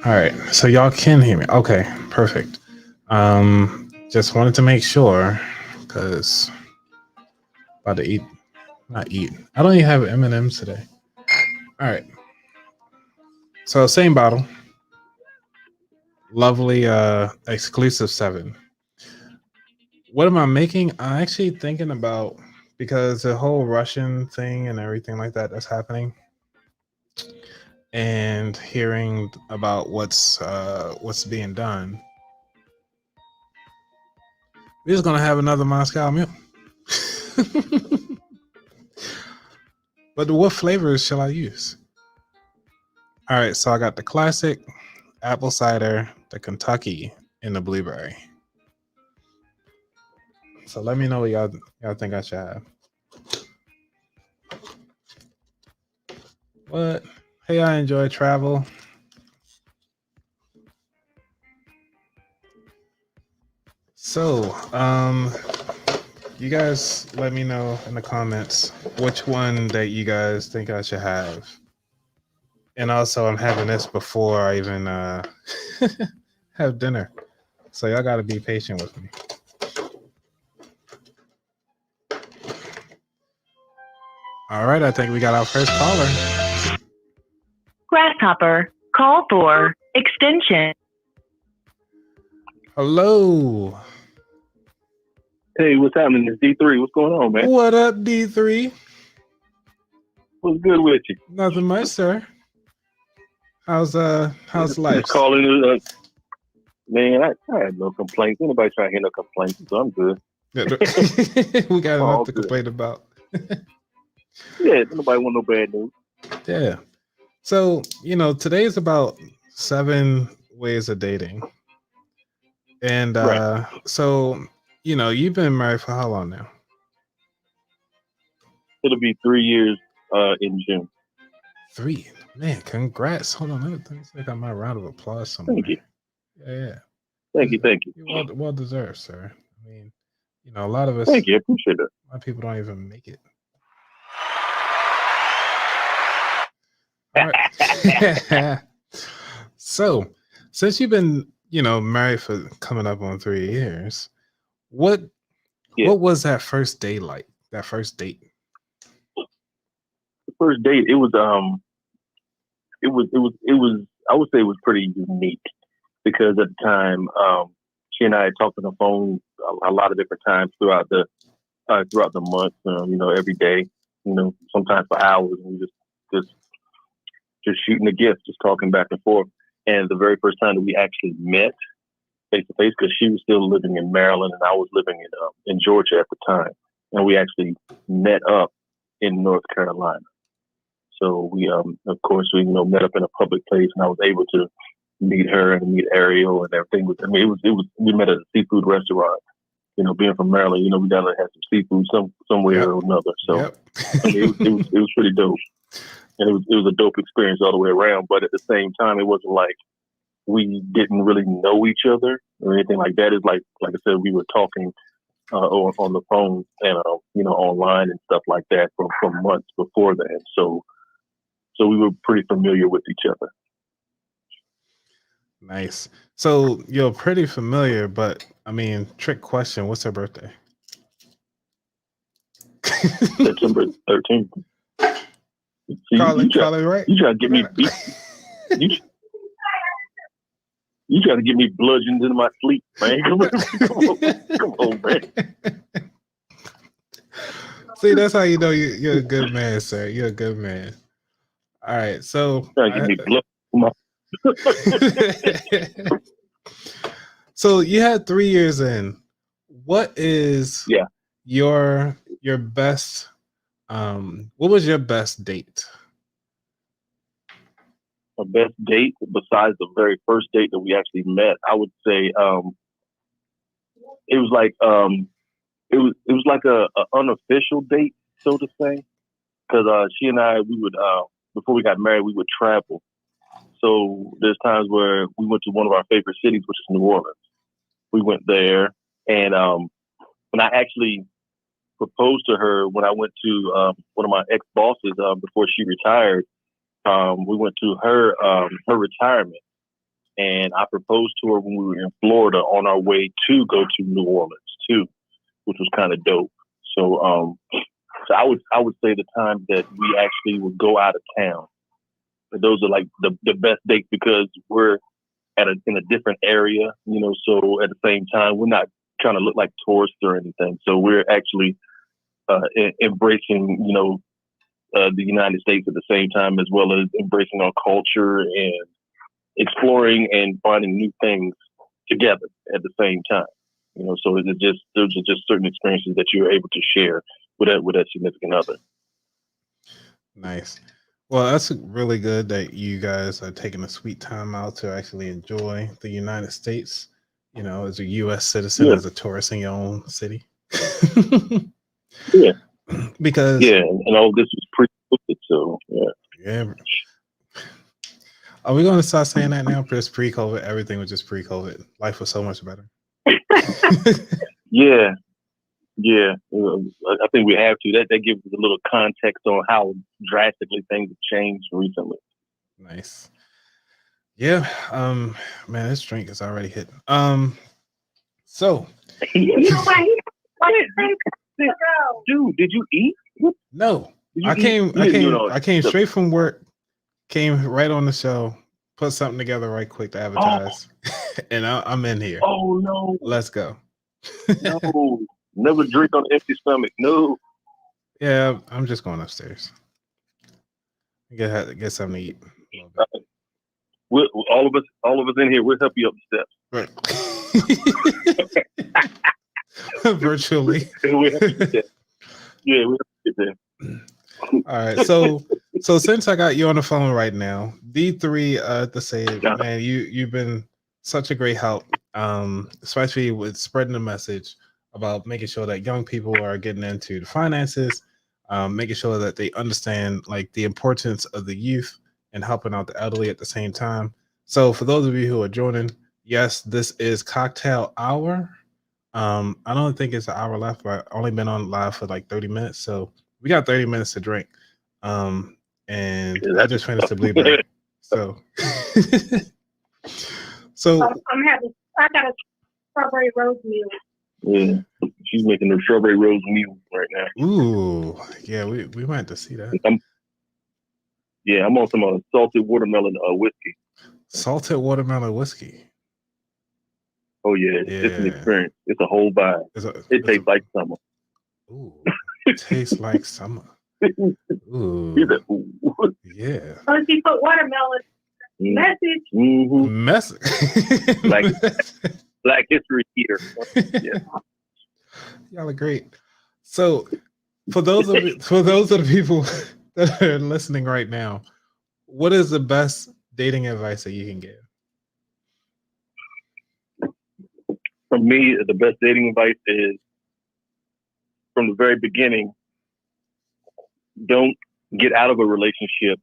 All right, so y'all can hear me. Okay, perfect. Just wanted to make sure because about to eat, not eat. I don't even have M&Ms today. All right, so same bottle, lovely, exclusive seven. What am I making? I'm actually thinking about because the whole Russian thing and everything like that that's happening, and hearing about what's being done. We're just gonna have another Moscow Mule. But what flavors shall I use? All right, so I got the classic apple cider, the Kentucky, and the blueberry. So let me know what y'all think I should have. What? Hey, I enjoy travel. So, you guys let me know in the comments which one that you guys think I should have. And also, I'm having this before I even have dinner. So y'all got to be patient with me. All right, I think we got our first caller. Grasshopper, call for extension. Hello. Hey, what's happening? It's D3. What's going on, man? What up, D3? What's good with you? Nothing much, sir. How's life? Just calling. Man, I had no complaints. Anybody trying to hear no complaints, so I'm good. We got enough All to good. complain about. Yeah, nobody want no bad news. Yeah. So, today's about 7 ways of dating. And Right. so, you've been married for how long now? It'll be 3 years in June. 3. Man, congrats. Hold on, let me see if I got my round of applause somewhere. Thank you. Yeah. Thank you. You're well deserved, sir. I mean, a lot of us. Thank you. I appreciate that. A lot of people don't even make it. All right. So, since you've been, married for coming up on 3 years, what was that first day like? That first date? The first date, it was I would say it was pretty unique because at the time, she and I had talked on the phone a lot of different times throughout the month, every day, sometimes for hours, and we just shooting a gift, just talking back and forth. And the very first time that we actually met face to face, because she was still living in Maryland and I was living in Georgia at the time, and we actually met up in North Carolina. So we, of course, we met up in a public place, and I was able to meet her and meet Ariel and everything. It was. We met at a seafood restaurant. Being from Maryland, we gotta have some seafood somewhere or another. So it was pretty dope, and it was a dope experience all the way around. But at the same time, it wasn't like we didn't really know each other or anything like that. It's like I said, we were talking on the phone and online and stuff like that for months before that. So we were pretty familiar with each other. Nice. So you're pretty familiar, but I mean, trick question: what's her birthday? September 13th. Carly, right? You try to get me beat. You try to get me bludgeoned into my sleep, man. Come on, man. See, that's how you know you're a good man, sir. You're a good man. All right, so so you had 3 years in. What is your best? What was your best date? A best date besides the very first date that we actually met, I would say it was like a unofficial date, so to say, because she and I, we would before we got married, we would travel. So there's times where we went to one of our favorite cities, which is New Orleans. We went there, and when I actually proposed to her, when I went to one of my ex bosses before she retired, we went to her retirement, And I proposed to her when we were in Florida on our way to go to New Orleans too, which was kind of dope. So I would say the times that we actually would go out of town. Those are like the best dates because we're in a different area, so at the same time, we're not trying to look like tourists or anything. So we're actually embracing, the United States at the same time, as well as embracing our culture and exploring and finding new things together at the same time. So those are just certain experiences that you're able to share with that significant other. Nice. Well, that's really good that you guys are taking a sweet time out to actually enjoy the United States, as a U.S. citizen, as a tourist in your own city. Yeah. Because and all this was pre-COVID, so yeah. Are we going to start saying that now? Just pre-COVID, everything was just pre-COVID. Life was so much better. Yeah. I think we have to. That gives us a little context on how drastically things have changed recently. Nice. Yeah. Man, this drink is already hitting. So. Dude, did you eat? No. I came straight from work. Came right on the show. Put something together right quick to advertise, and I'm in here. Oh no! Let's go. No, never drink on an empty stomach. No. Yeah, I'm just going upstairs. Get something to eat. All of us in here. We'll help you up the steps. Right. Virtually. We'll help you we'll help you there. All right, so since I got you on the phone right now, D3 to say, man, you've been such a great help, especially with spreading the message about making sure that young people are getting into the finances, making sure that they understand like the importance of the youth and helping out the elderly at the same time. So for those of you who are joining, yes, this is Cocktail Hour. I don't think it's an hour left, but I've only been on live for like 30 minutes, so we got 30 minutes to drink. And I just finished the blueberry. So I got a strawberry rose mule. Yeah, she's making a strawberry rose mule right now. Ooh, yeah, we might have to see that. I'm on some salted watermelon whiskey. Salted watermelon whiskey. Oh yeah, it's an experience. It's a whole vibe. It tastes like summer. Ooh, tastes like summer. Ooh, yeah. Once you put watermelon, message. Mm-hmm. Message. Black History here. Yeah. Y'all are great. So, for those of the people that are listening right now, what is the best dating advice that you can give? For me, the best dating advice is from the very beginning, don't get out of a relationship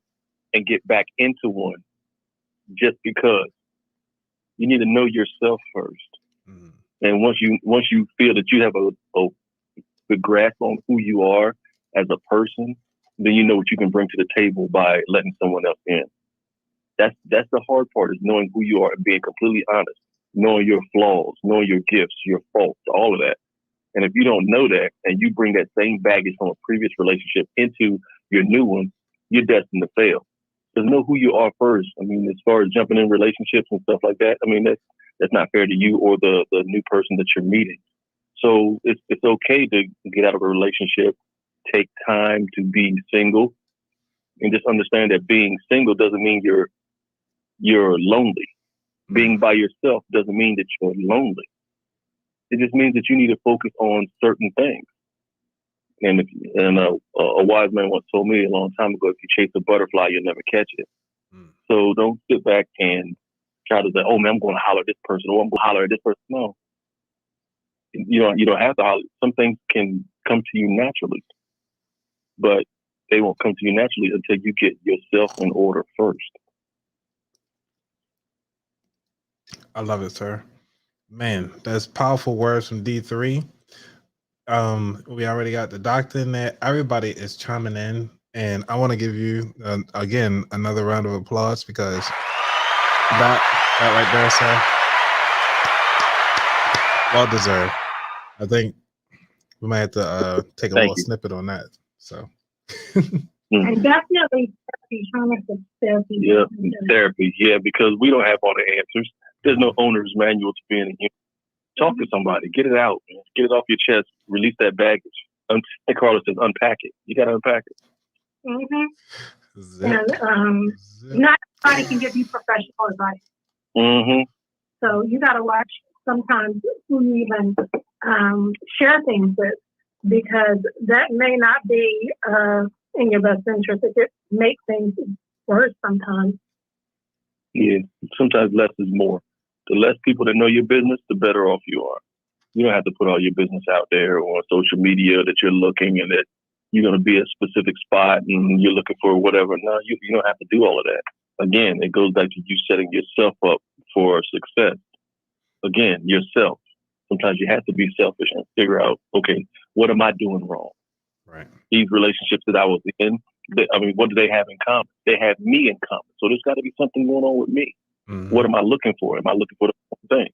and get back into one just because. You need to know yourself first. Mm-hmm. And once you feel that you have a good grasp on who you are as a person, then you know what you can bring to the table by letting someone else in. That's the hard part, is knowing who you are and being completely honest, knowing your flaws, knowing your gifts, your faults, all of that. And if you don't know that and you bring that same baggage from a previous relationship into your new one, you're destined to fail. Just know who you are first. I mean, as far as jumping in relationships and stuff like that, I mean, that's not fair to you or the new person that you're meeting. So it's okay to get out of a relationship, take time to be single, and just understand that being single doesn't mean you're lonely. Being by yourself doesn't mean that you're lonely. It just means that you need to focus on certain things. And a wise man once told me a long time ago, if you chase a butterfly, you'll never catch it. Mm. So don't sit back and try to say, oh man, I'm going to holler at this person, or I'm going to holler at this person. No. You don't have to holler. Some things can come to you naturally, but they won't come to you naturally until you get yourself in order first. I love it, sir. Man, that's powerful words from D3. We already got the doctor in there. Everybody is chiming in, and I want to give you again another round of applause because that That right there, sir. Well deserved. I think we might have to take a Thank little you. snippet on that. So. And definitely therapy, how much of therapy. Yeah, therapy. Yeah, because we don't have all the answers. There's no owner's manual to being a human. Talk to somebody. Get it out. Man. Get it off your chest. Release that baggage. And Carlos says, unpack it. You got to unpack it. And not everybody can give you professional advice. So you got to watch sometimes who you even share things with, because that may not be in your best interest. It could make things worse sometimes. Yeah, sometimes less is more. The less people that know your business, the better off you are. You don't have to put all your business out there on social media that you're looking and that you're going to be at a specific spot and you're looking for whatever. No, you don't have to do all of that. Again, it goes back to you setting yourself up for success. Again, yourself. Sometimes you have to be selfish and figure out, okay, what am I doing wrong? Right. These relationships that I was in, what do they have in common? They have me in common. So there's got to be something going on with me. Mm-hmm. What am I looking for? Am I looking for the wrong thing?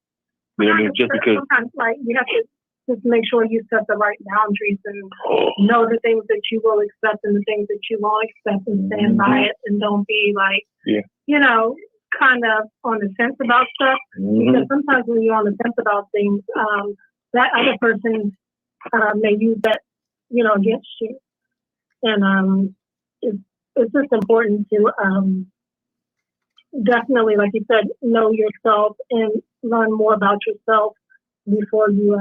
You know what I mean? Just because sometimes, like, you have to just make sure you set the right boundaries and know the things that you will accept and the things that you won't accept and stand by it, and don't be like, you know, kind of on the fence about stuff. Because sometimes when you're on the fence about things, that other person may use that, you know, against you. And it's just important to definitely, like you said, know yourself and learn more about yourself before you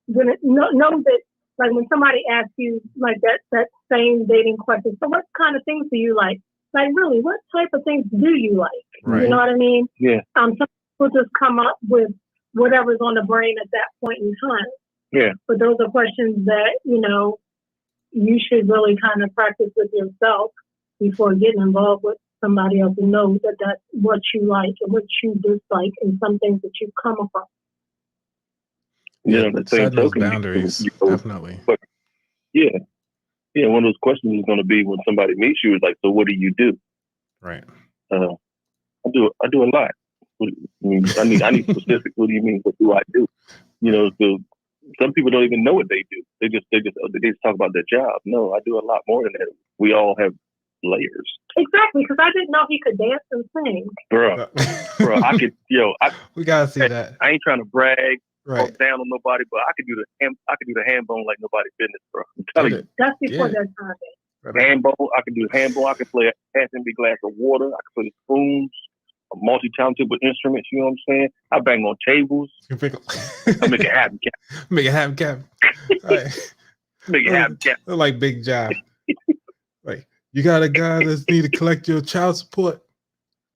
know that, like, when somebody asks you like that same dating question, so what kind of things do you like? Like, really, what type of things do you like? Right. You know what I mean? Yeah. Some people just come up with whatever's on the brain at that point in time. Yeah. But those are questions that, you know, you should really kind of practice with yourself before getting involved with somebody else, and know that that's what you like and what you dislike, and some things that you come across. Yeah, the same setting those token, boundaries, definitely. But yeah, one of those questions is going to be when somebody meets you is like, so what do you do? Right. I do a lot. I need specifics. What do you mean? What do I do? You know, so some people don't even know what they do. They just talk about their job. No, I do a lot more than that. We all have layers. Exactly, because I didn't know he could dance and sing. Bro, I could. We gotta see that. I ain't trying to brag. Right. Down on nobody, but I could do the hand bone like nobody's business, bro. I'm telling you. That's before that time. Hand bone, I can do hand bone. I can play a half empty glass of water. I can play the spoons. I'm multi-talented with instruments. You know what I'm saying? I bang on tables. I make it happen, Cap. Make it happen, Cap. Right. Make it happen, Cap. Like Big Job. Like, you got a guy that need to collect your child support.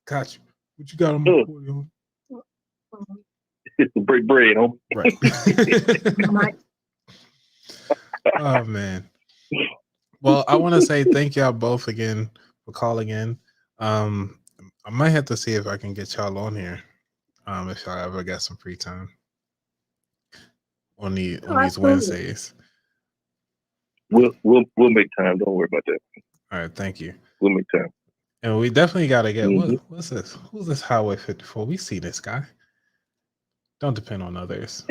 Got you. What you got on my board? It's the break bread, huh? Right. Oh man. Well, I want to say thank y'all both again for calling in. I might have to see if I can get y'all on here. If y'all ever got some free time on these Wednesdays. We'll make time. Don't worry about that. All right, thank you. We'll make time. And we definitely got to get what's this? Who's this Highway 54? We see this guy. Don't depend on others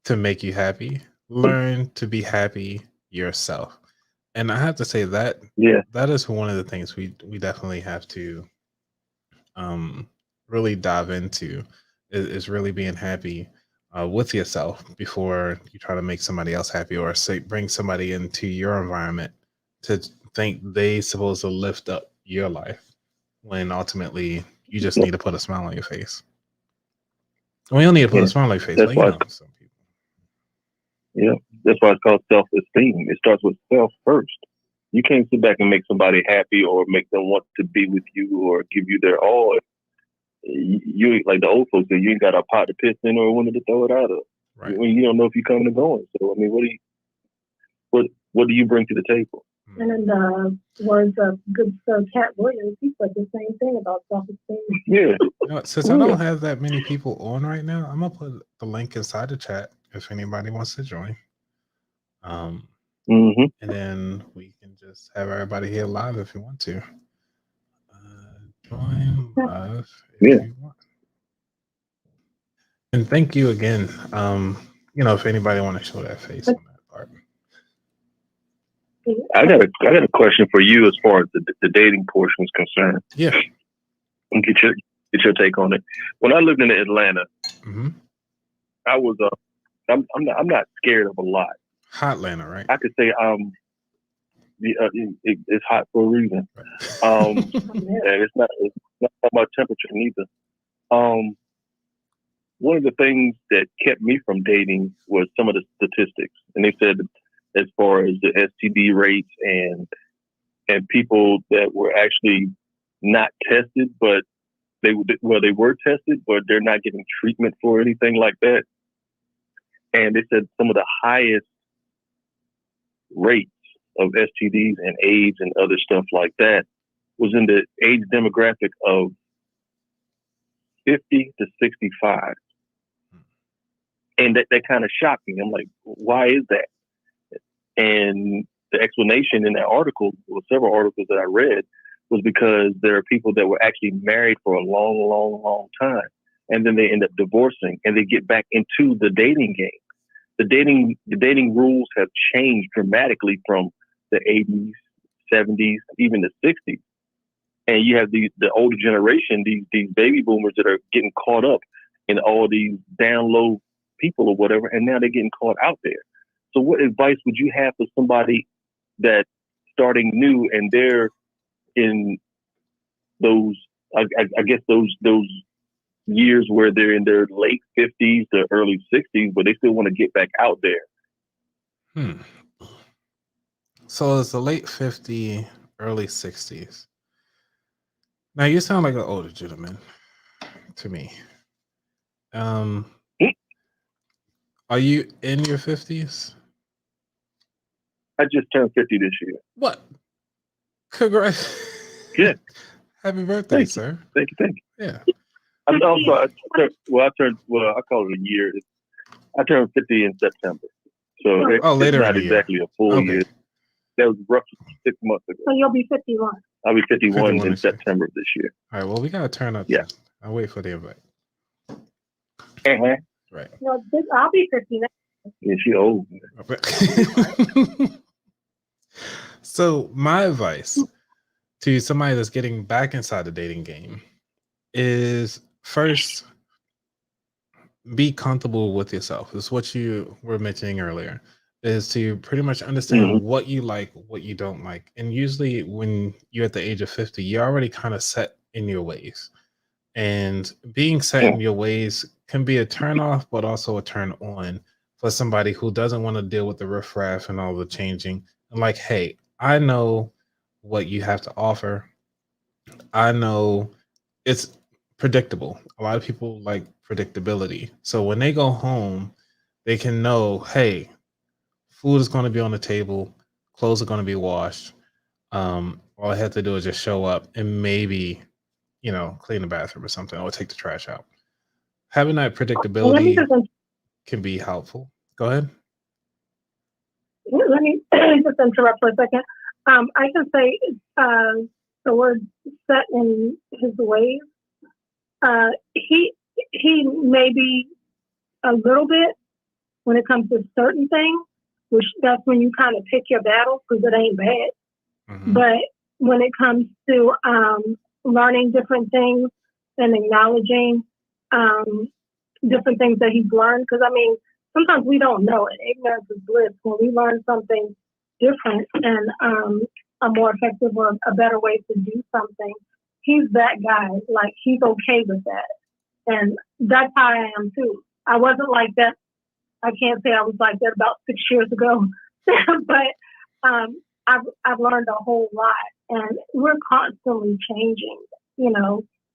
to make you happy. Learn to be happy yourself. And I have to say that that is one of the things we definitely have to really dive into is really being happy with yourself before you try to make somebody else happy, or bring somebody into your environment to think they supposed to lift up your life when ultimately you just need to put a smile on your face. We don't need to put a smile on your face. That's why some people. Yeah, that's why it's called self-esteem. It starts with self first. You can't sit back and make somebody happy or make them want to be with you or give you their all. You like the old folks say, you ain't got a pot to piss in or a window to throw it out of. Right. You don't know if you're coming or going. So I mean, what do you bring to the table? And in the words of good Sir Cat Williams, he said the same thing about self-esteem. Yeah. Since I don't have that many people on right now, I'm gonna put the link inside the chat if anybody wants to join. And then we can just have everybody here live if you want to. Join live if you want. And thank you again. If anybody want to show that face on that part. I got a question for you as far as the dating portion is concerned. Yeah. And get your take on it. When I lived in Atlanta, I was I'm not scared of a lot. Hot Atlanta, right? I could say it's hot for a reason. And it's not about temperature neither. One of the things that kept me from dating was some of the statistics, and they said as far as the STD rates and people that were actually not tested, but they were tested, but they're not getting treatment for anything like that. And they said some of the highest rates of STDs and AIDS and other stuff like that was in the age demographic of 50 to 65. And that kind of shocked me. I'm like, why is that? And the explanation in that article, or several articles that I read, was because there are people that were actually married for a long, long, long time. And then they end up divorcing and they get back into the dating game. The dating rules have changed dramatically from the 80s, 70s, even the 60s. And you have the older generation, these baby boomers that are getting caught up in all these down low people or whatever, and now they're getting caught out there. So what advice would you have for somebody that's starting new and they're in those, I guess those years where they're in their late 50s to early 60s, but they still want to get back out there? So it's the late 50s, early 60s. Now you sound like an older gentleman to me. Are you in your 50s? I just turned 50 this year. What? Congrats. Yeah. Happy birthday, sir. Thank you. Yeah. I call it a year. I turned 50 in September. So later it's not exactly a full year. That was roughly 6 months ago. So you'll be 51. I'll be 51 in September of this year. All right, well, we got to turn up. Yeah. I'll wait for the invite. Right. No, I'll be 50 now. Yeah, she old. So my advice to somebody that's getting back inside the dating game is first, be comfortable with yourself. It's what you were mentioning earlier, is to pretty much understand what you like, what you don't like. And usually when you're at the age of 50, you're already kind of set in your ways. And being set in your ways can be a turn off, but also a turn on for somebody who doesn't want to deal with the riffraff and all the changing. I'm like, hey, I know what you have to offer. I know it's predictable. A lot of people like predictability. So when they go home, they can know, hey, food is going to be on the table, clothes are going to be washed. All I have to do is just show up and maybe, clean the bathroom or something, or take the trash out. Having that predictability can be helpful. Go ahead. Let me just interrupt for a second. I can say the word set in his ways. He may be a little bit when it comes to certain things, which that's when you kind of pick your battles because it ain't bad. But when it comes to learning different things and acknowledging different things that he's learned, because sometimes we don't know it. Ignorance is bliss. When we learn something different and a more effective or a better way to do something, he's that guy. Like, he's okay with that. And that's how I am too. I wasn't like that. I can't say I was like that about 6 years ago, but I've learned a whole lot, and we're constantly changing,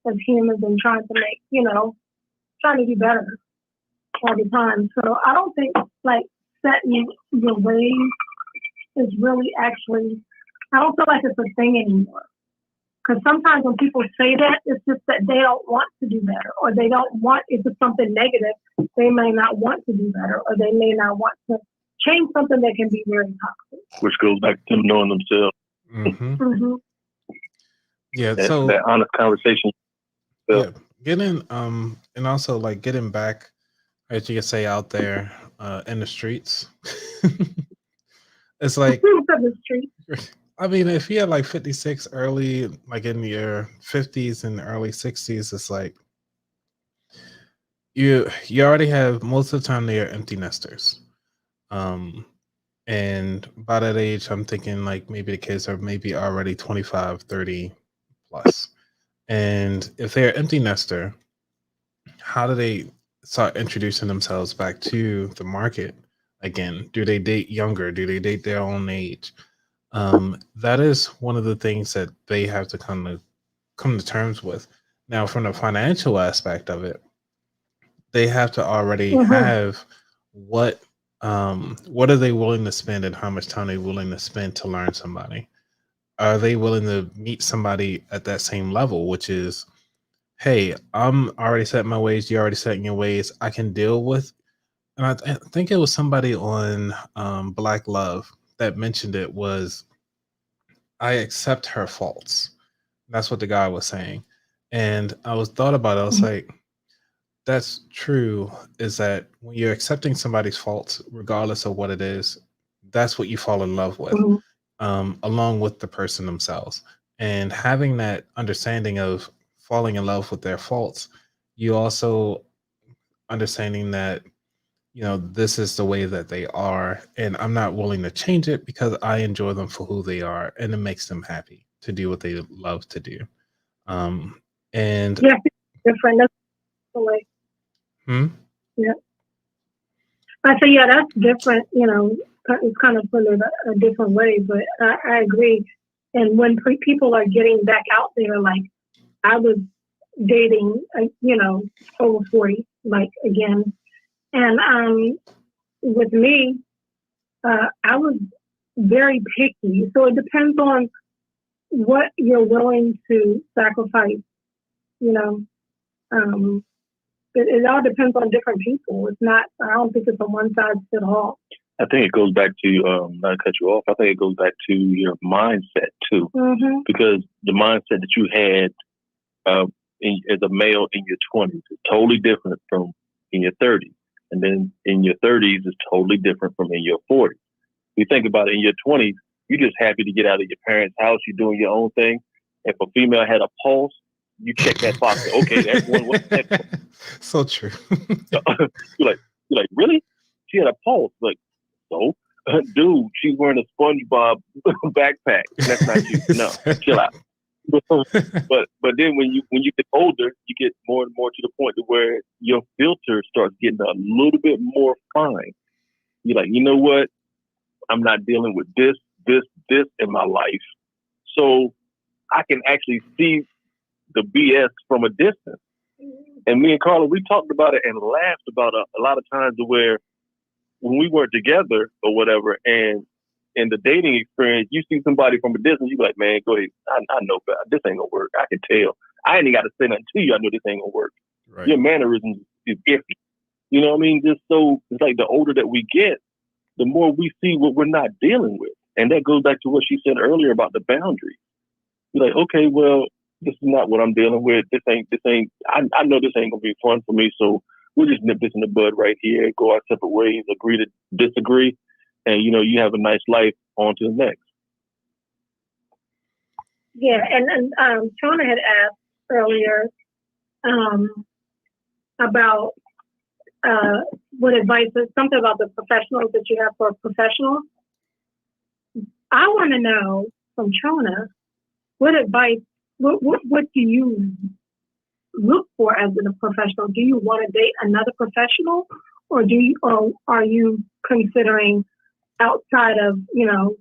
as humans, and trying to make, trying to do better all the time. So I don't think like setting your ways is really actually, I don't feel like it's a thing anymore. Because sometimes when people say that, it's just that they don't want to do better, or they don't want, if it's something negative, they may not want to do better, or they may not want to change something that can be very toxic. Which goes back to them knowing themselves. Yeah, that, so that honest conversation. yeah, getting and also like getting back as you can say, out there in the streets. It's like, From the street. I mean, if you had like 56 early, like in your 50s and early 60s, it's like you already have most of the time they are empty nesters. Um, and by that age, I'm thinking like maybe the kids are maybe already 25, 30 plus. And if they're empty nester, how do they start introducing themselves back to the market again? Do they date younger? Do they date their own age? That is one of the things that they have to come to terms with. Now, from the financial aspect of it, they have to already have what what are they willing to spend and how much time are they willing to spend to learn somebody. Are they willing to meet somebody at that same level, which is, hey, I'm already set in my ways, you're already set in your ways, I can deal with. And I think it was somebody on Black Love that mentioned it was, I accept her faults. That's what the guy was saying. And I was thought about it, I was like, that's true, is that when you're accepting somebody's faults, regardless of what it is, that's what you fall in love with, along with the person themselves. And having that understanding of falling in love with their faults, you also understanding that, you know, this is the way that they are, and I'm not willing to change it because I enjoy them for who they are, and it makes them happy to do what they love to do. And Yeah, different. That's the way. Yeah. I say, yeah, that's different. You know, it's kind of put it a different way, but I agree. And when people are getting back out there, like I was dating, you know, over 40, like again, and with me, I was very picky. So it depends on what you're willing to sacrifice. You know, it all depends on different people. It's not. I don't think it's a one size fits all. I think it goes back to not to cut you off. I think it goes back to your mindset too, because the mindset that you had as a male in your 20s is totally different from in your 30s, and then in your 30s is totally different from in your 40s. You think about it, in your 20s, you're just happy to get out of your parents' house. You're doing your own thing. If a female had a pulse, you check that box. Okay, that's one. What's the next one? So true. you're like, really? She had a pulse. Like, so, dude, she's wearing a SpongeBob backpack. That's not you. No, chill out. but then when you get older, you get more and more to the point to where your filter starts getting a little bit more fine. You're like, you know what? I'm not dealing with this in my life, so I can actually see the BS from a distance. And me and Carla, we talked about it and laughed about a lot of times where when we weren't together or whatever, and in the dating experience, you see somebody from a distance, you be like, man, go ahead. I know better. This ain't gonna work. I can tell. I ain't even got to say nothing to you. I know this ain't gonna work. Right. Your mannerisms is iffy. You know what I mean? Just so it's like the older that we get, the more we see what we're not dealing with. And that goes back to what she said earlier about the boundaries. You're like, okay, well, this is not what I'm dealing with. This ain't, I know this ain't gonna be fun for me. So we'll just nip this in the bud right here, go our separate ways, agree to disagree. And, you know, you have a nice life on to the next. Yeah. And Shona had asked earlier about what advice is something about the professionals that you have for professionals. I want to know from Shona, what advice, what do you look for as a professional? Do you want to date another professional, or are you considering outside of, you know,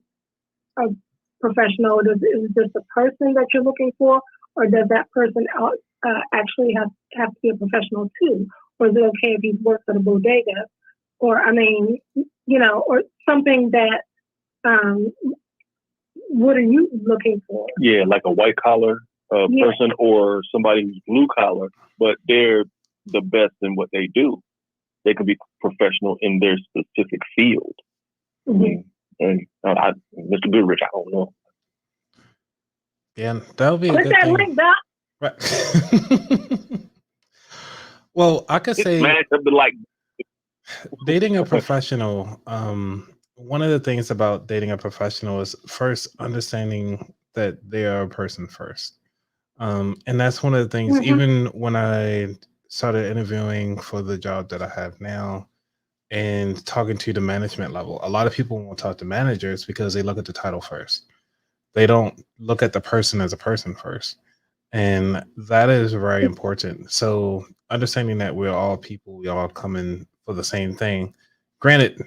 a professional? Is it just a person that you're looking for, or does that person actually have to be a professional too? Or is it okay if he works at a bodega? Or, I mean, you know, or something that, what are you looking for? Yeah, like a white collar person, or somebody who's blue collar, but they're the best in what they do. They can be professional in their specific field. Mm-hmm. And Mr. Goodrich, I don't know. Yeah, that would be a good thing. Link back. Right. Well, I could say man, something like Dating a professional, one of the things about dating a professional is first understanding that they are a person first. And that's one of the things, Mm-hmm. even when I started interviewing for the job that I have now and talking to the management level, a lot of people won't talk to managers because they look at the title first. They don't look at the person as a person first. And that is very important. So understanding that we're all people, we all come in for the same thing. Granted,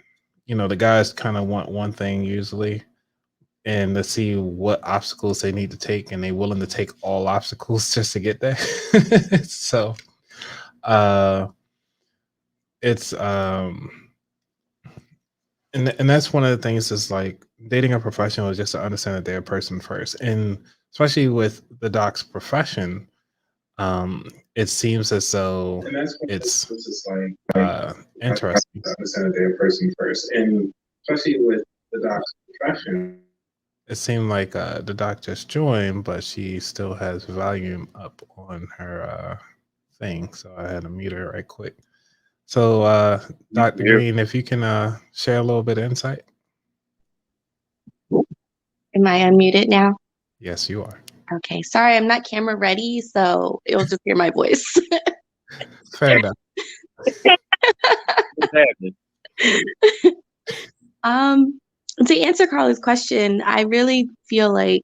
the guys kind of want one thing usually, and to see what obstacles they need to take, and they're willing to take all obstacles just to get there. So uh it's and that's one of the things is like dating a professional is just to understand that they're a person first. And especially with the doc's profession, it seems as though And that's what it's this is like interesting. to understand that they're a person first. And especially with the doc's profession. It seemed like the doc just joined, but she still has volume up on her thing, so I had to mute her right quick. So, Dr. Yeah. Green, if you can share a little bit of insight. Am I unmuted now? Yes, you are. Okay, sorry, I'm not camera ready, so you'll just hear my voice. Fair enough. What's happening? To answer Carla's question, I really feel like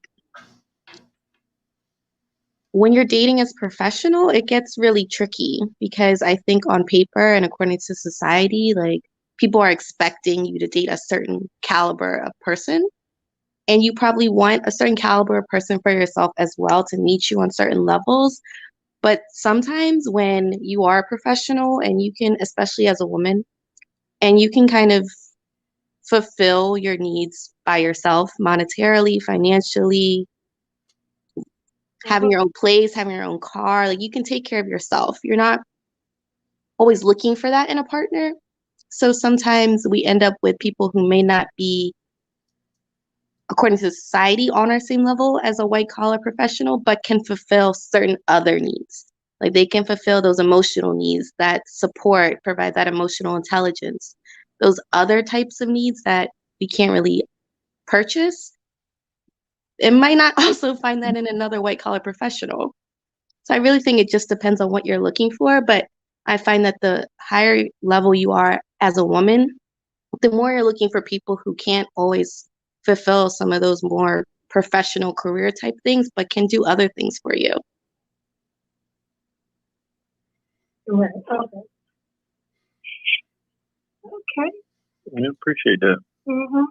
when you're dating as professional, it gets really tricky because I think on paper and according to society, like people are expecting you to date a certain caliber of person. And you probably want a certain caliber of person for yourself as well to meet you on certain levels. But sometimes when you are a professional and you can, especially as a woman, and you can kind of fulfill your needs by yourself monetarily, financially, having your own place, having your own car, like you can take care of yourself. You're not always looking for that in a partner. So sometimes we end up with people who may not be, according to society, on our same level as a white collar professional, but can fulfill certain other needs. Like they can fulfill those emotional needs, that support, provide that emotional intelligence. Those other types of needs that we can't really purchase, it might not also find that in another white collar professional. So I really think it just depends on what you're looking for. But I find that the higher level you are as a woman, the more you're looking for people who can't always fulfill some of those more professional career type things, but can do other things for you. Right. Okay. Okay. I appreciate that. Mm-hmm.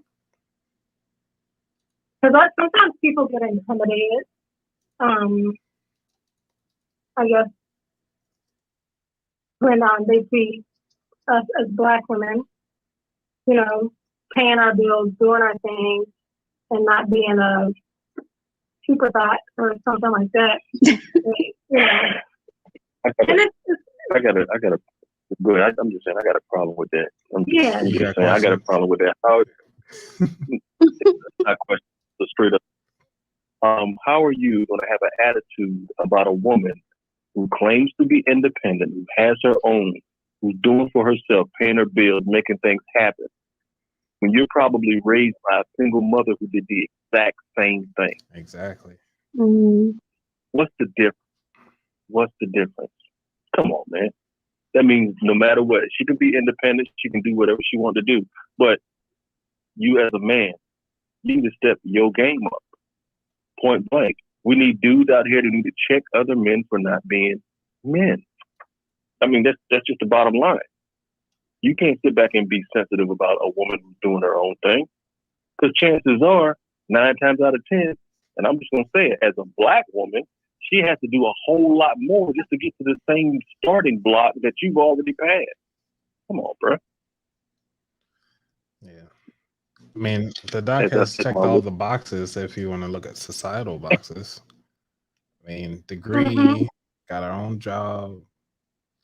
Because sometimes people get intimidated. I guess when they see us as Black women, paying our bills, doing our thing, and not being a super thought or something like that. I got a good. I'm just saying, I got a problem with that. I'm just saying, I got a problem with that. My question is straight up. How are you going to have an attitude about a woman who claims to be independent, who has her own, who's doing for herself, paying her bills, making things happen, when you're probably raised by a single mother who did the exact same thing? Exactly. Mm-hmm. What's the difference? What's the difference? Come on, man. That means no matter what, she can be independent. She can do whatever she wants to do. But you as a man, you need to step your game up. Point blank. We need dudes out here that need to check other men for not being men. I mean, that's just the bottom line. You can't sit back and be sensitive about a woman who's doing her own thing. Because chances are, 9 times out of 10, and I'm just going to say it, as a Black woman, she has to do a whole lot more just to get to the same starting block that you've already passed. Come on, bro. Yeah. I mean, the doc has checked all the boxes if you want to look at societal boxes. I mean, degree, got our own job,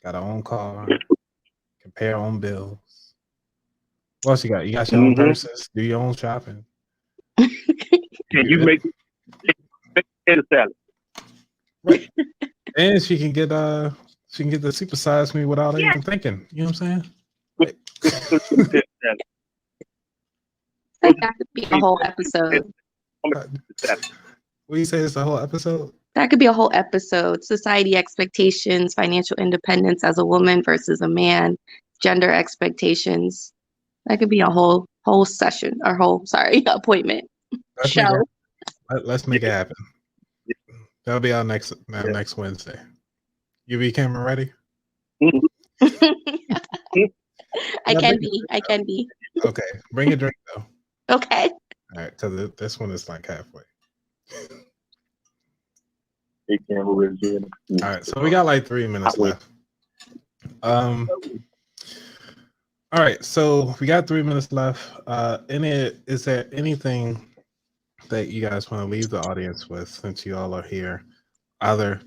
got our own car, can pay our own bills. What else you got? You got your own purses, do your own shopping. Can you make a salad? Right. And she can get the supersize me without even thinking. You know what I'm saying? Like that could be a whole episode. What do you say? It's a whole episode? That could be a whole episode. Society expectations, financial independence as a woman versus a man, gender expectations. That could be a whole session or appointment. Show. Let's make it happen. That'll be our next Wednesday. You be camera ready? I can be. Okay, bring a drink though. Okay. All right, because this one is like halfway. All right, so we got like 3 minutes left. All right, so we got 3 minutes left. Is there anything that you guys want to leave the audience with since you all are here, either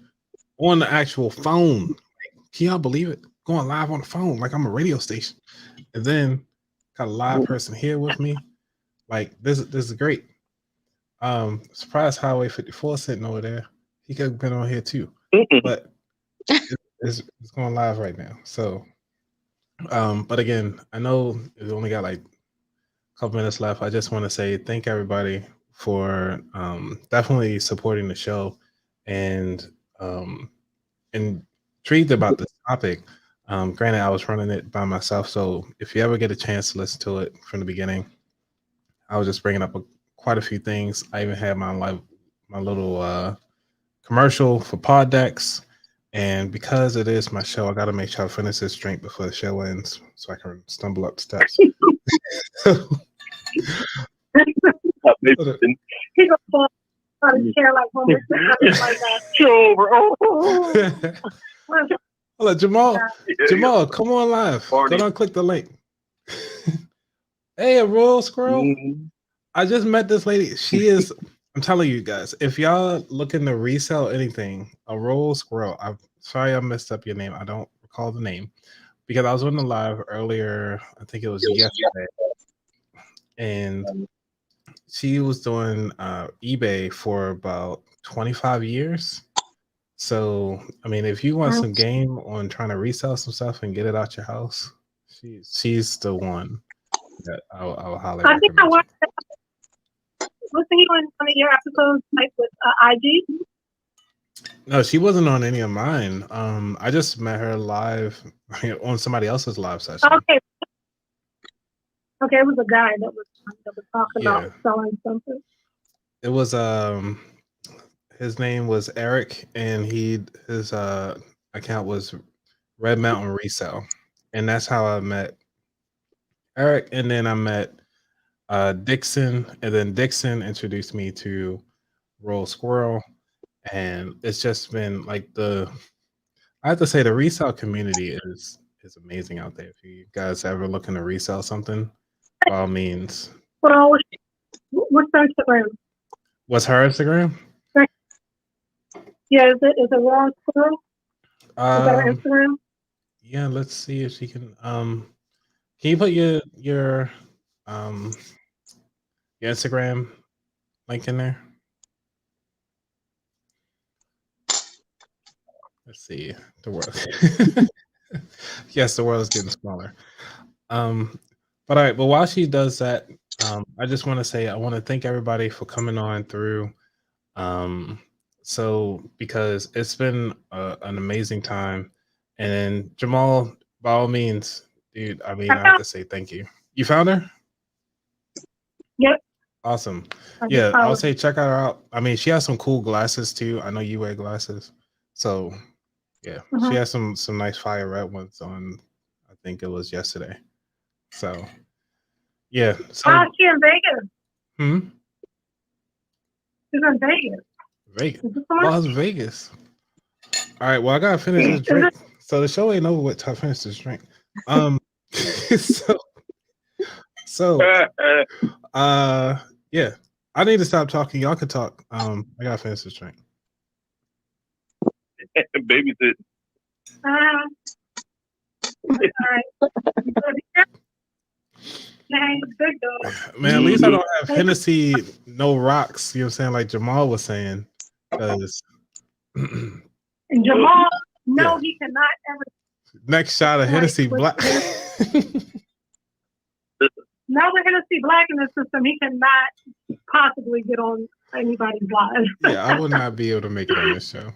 on the actual phone? Can y'all believe it? Going live on the phone like I'm a radio station, and then got a live person here with me. Like this is great. Surprised Highway 54 sitting over there. He could have been on here too, but it's going live right now. So, but again, I know we only got like a couple minutes left. I just want to say thank everybody for definitely supporting the show and intrigued about this topic. Granted, I was running it by myself, so if you ever get a chance to listen to it from the beginning, I was just bringing up quite a few things. I even had my little commercial for Pod Decks, and because it is my show, I got to make sure I finish this drink before the show ends, so I can stumble up the steps. He gonna fall on his chair like Homer like that. Hold on, Jamal, come on live. Go down, click the link. Hey, Royal Squirrel. Mm-hmm. I just met this lady. She is, I'm telling you guys, if y'all looking to resell anything, a Royal Squirrel. I'm sorry I messed up your name. I don't recall the name because I was on the live earlier. I think it was yesterday. And she was doing eBay for about 25 years. So, I mean, if you want some game on trying to resell some stuff and get it out your house, she's the one that I'll highly recommend. I think I watched that. Was he on one of your episodes like with IG? No, she wasn't on any of mine. I just met her live on somebody else's live session. Okay, it was a guy that was talking about selling something. It was his name was Eric, and his account was Red Mountain Resell, and that's how I met Eric. And then I met Dixon, and then Dixon introduced me to Royal Squirrel, and it's just been like I have to say the resale community is amazing out there. If you guys ever looking to resell something, by all means. Well, what's her Instagram? What's her Instagram? Yeah, is it Royal Squirrel? Is that her Instagram? Yeah, let's see if she can. Can you put your Instagram link in there? Let's see. The world. Yes, the world is getting smaller. But all right. But while she does that, I just want to say I want to thank everybody for coming on through. So because it's been an amazing time, and then Jamal, by all means, dude. I mean, I have to say thank you. You found her? Yep. Awesome. Yeah, I'll say check her out. I mean, she has some cool glasses too. I know you wear glasses, so yeah, she has some nice fire red ones on. I think it was yesterday. So yeah. So, she in Vegas. She's in Vegas. Vegas. Las Vegas. All right. Well, I gotta finish this drink. So the show ain't over with. I finish this drink. Yeah. I need to stop talking. Y'all can talk. I gotta finish this drink. Babysit. All right. Man, at least I don't have Hennessy, no rocks. You know what I'm saying? Like Jamal was saying. And Jamal, he cannot ever. Next shot of Hennessy Black. only Hennessy Black in the system, he cannot possibly get on anybody's live. Yeah, I will not be able to make it on this show.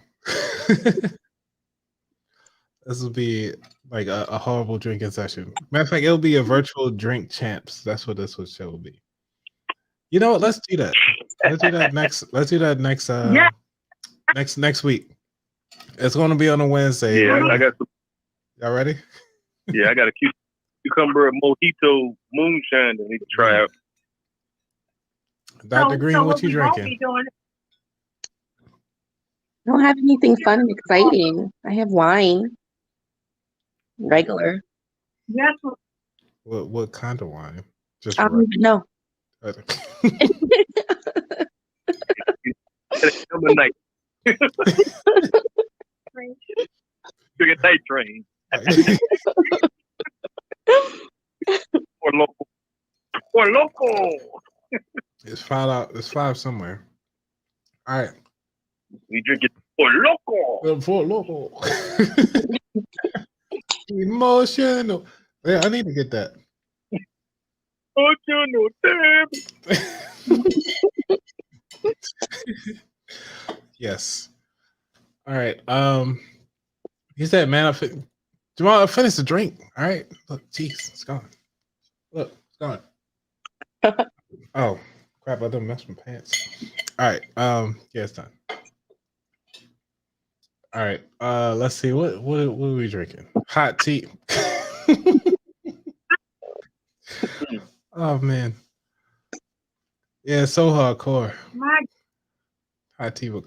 This will be like a horrible drinking session. Matter of fact, it'll be a virtual drink champs. That's what this show will be. You know what? Let's do that. Let's do that next. Let's do that next. Yeah. Next week. It's going to be on a Wednesday. Yeah, I got some. Y'all ready? Yeah, I got a cucumber mojito moonshine that I need to try out. Dr. Green, what you drinking? Be doing, I don't have anything fun and exciting. I have wine. Regular. yes, What kind of wine? Just I don't even know. Night. Sugar night train. Or local. Or local. It's $5. It's $5 somewhere. All right. We drink it for local. For local. Emotional. Yeah, I need to get that. Yes. All right. He said, "Man, Jamal, I finished the drink. All right. Look, jeez, it's gone. Look, it's gone. Oh crap! I done messed my pants. All right. Yeah, it's done. All right. Let's see. What are we drinking? Hot tea. Oh man. Yeah, so hardcore. Hot tea with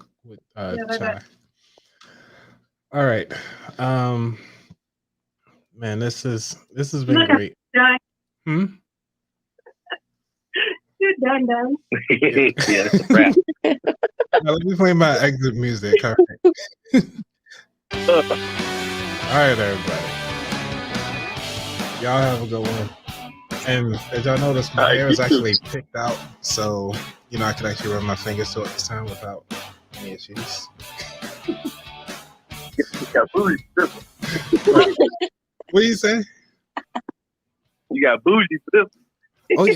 chai. All right. Man, this has been great. You're done. Yeah, that's a wrap. Now, let me play my exit music. All right, everybody. Y'all have a good one. And as y'all notice, my hair is actually picked out, so I can actually run my fingers to it this time without any issues. What do you say? You got bougie for this.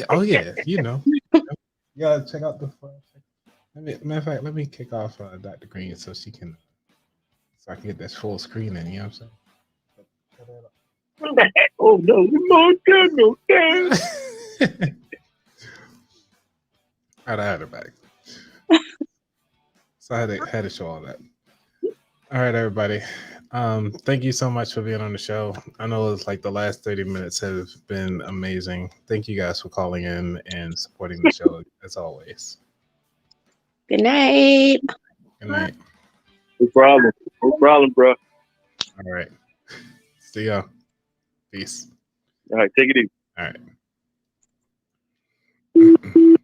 Oh yeah. You gotta check out the. Matter of fact, let me kick off Dr. Green so I can get this full screen in. You know what I'm saying? Oh no, no. I had her back. So I had to show all that. All right, everybody. Thank you so much for being on the show. I know it's like the last 30 minutes have been amazing. Thank you guys for calling in and supporting the show as always. Good night. Good night. No problem, bro. All right. See y'all. Peace. All right, take it easy. All right.